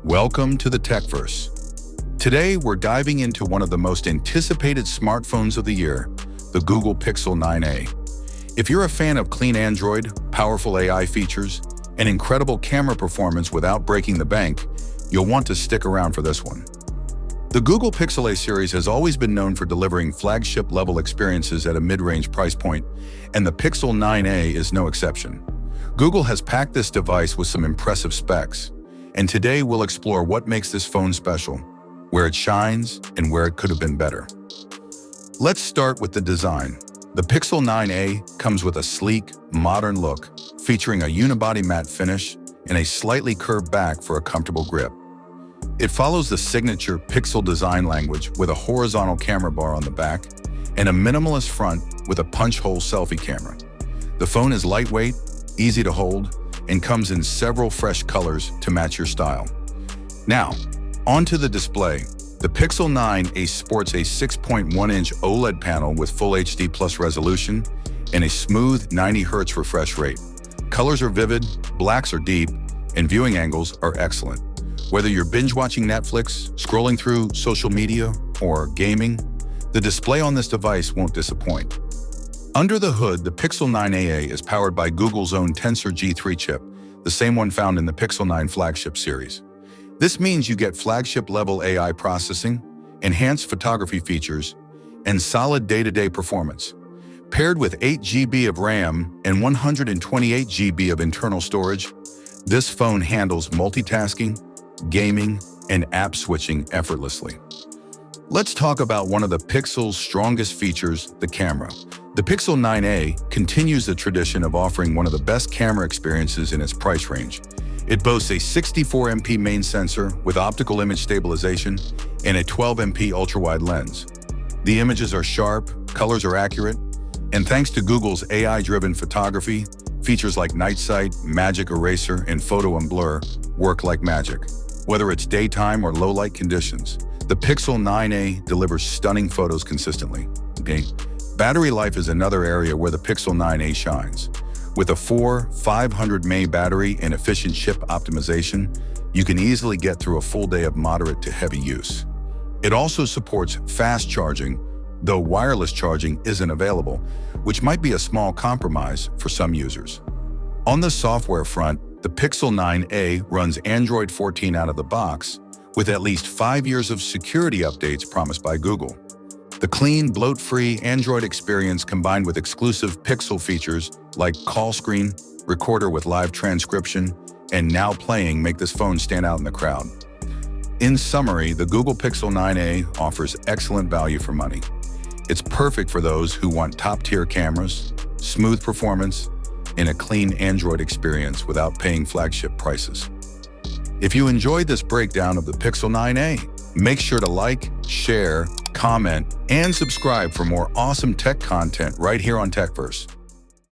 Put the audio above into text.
Welcome to the TechVerse. Today, we're diving into one of the most anticipated smartphones of the year, the Google Pixel 9a. If you're a fan of clean Android, powerful AI features, and incredible camera performance without breaking the bank, you'll want to stick around for this one. The Google Pixel A series has always been known for delivering flagship-level experiences at a mid-range price point, and the Pixel 9a is no exception. Google has packed this device with some impressive specs, and today we'll explore what makes this phone special, where it shines, and where it could have been better. Let's start with the design. The Pixel 9a comes with a sleek, modern look, featuring a unibody matte finish and a slightly curved back for a comfortable grip. It follows the signature Pixel design language with a horizontal camera bar on the back and a minimalist front with a punch-hole selfie camera. The phone is lightweight, easy to hold, and comes in several fresh colors to match your style. Now, onto the display. The Pixel 9a sports a 6.1-inch OLED panel with Full HD Plus resolution and a smooth 90 Hz refresh rate. Colors are vivid, blacks are deep, and viewing angles are excellent. Whether you're binge-watching Netflix, scrolling through social media, or gaming, the display on this device won't disappoint. Under the hood, the Pixel 9a is powered by Google's own Tensor G3 chip, the same one found in the Pixel 9 flagship series. This means you get flagship-level AI processing, enhanced photography features, and solid day-to-day performance. Paired with 8 GB of RAM and 128 GB of internal storage, this phone handles multitasking, gaming, and app switching effortlessly. Let's talk about one of the Pixel's strongest features, the camera. The Pixel 9a continues the tradition of offering one of the best camera experiences in its price range. It boasts a 64MP main sensor with optical image stabilization and a 12MP ultra-wide lens. The images are sharp, colors are accurate, and thanks to Google's AI-driven photography, features like Night Sight, Magic Eraser, and Photo and Blur work like magic. Whether it's daytime or low-light conditions, the Pixel 9a delivers stunning photos consistently. Battery life is another area where the Pixel 9a shines. With a 500 mAh battery and efficient chip optimization, you can easily get through a full day of moderate to heavy use. It also supports fast charging, though wireless charging isn't available, which might be a small compromise for some users. On the software front, the Pixel 9a runs Android 14 out of the box, with at least 5 years of security updates promised by Google. The clean, bloat-free Android experience combined with exclusive Pixel features like call screen, recorder with live transcription, and now playing make this phone stand out in the crowd. In summary, the Google Pixel 9a offers excellent value for money. It's perfect for those who want top-tier cameras, smooth performance, and a clean Android experience without paying flagship prices. If you enjoyed this breakdown of the Pixel 9a, make sure to like, share, comment, and subscribe for more awesome tech content right here on TechVerse.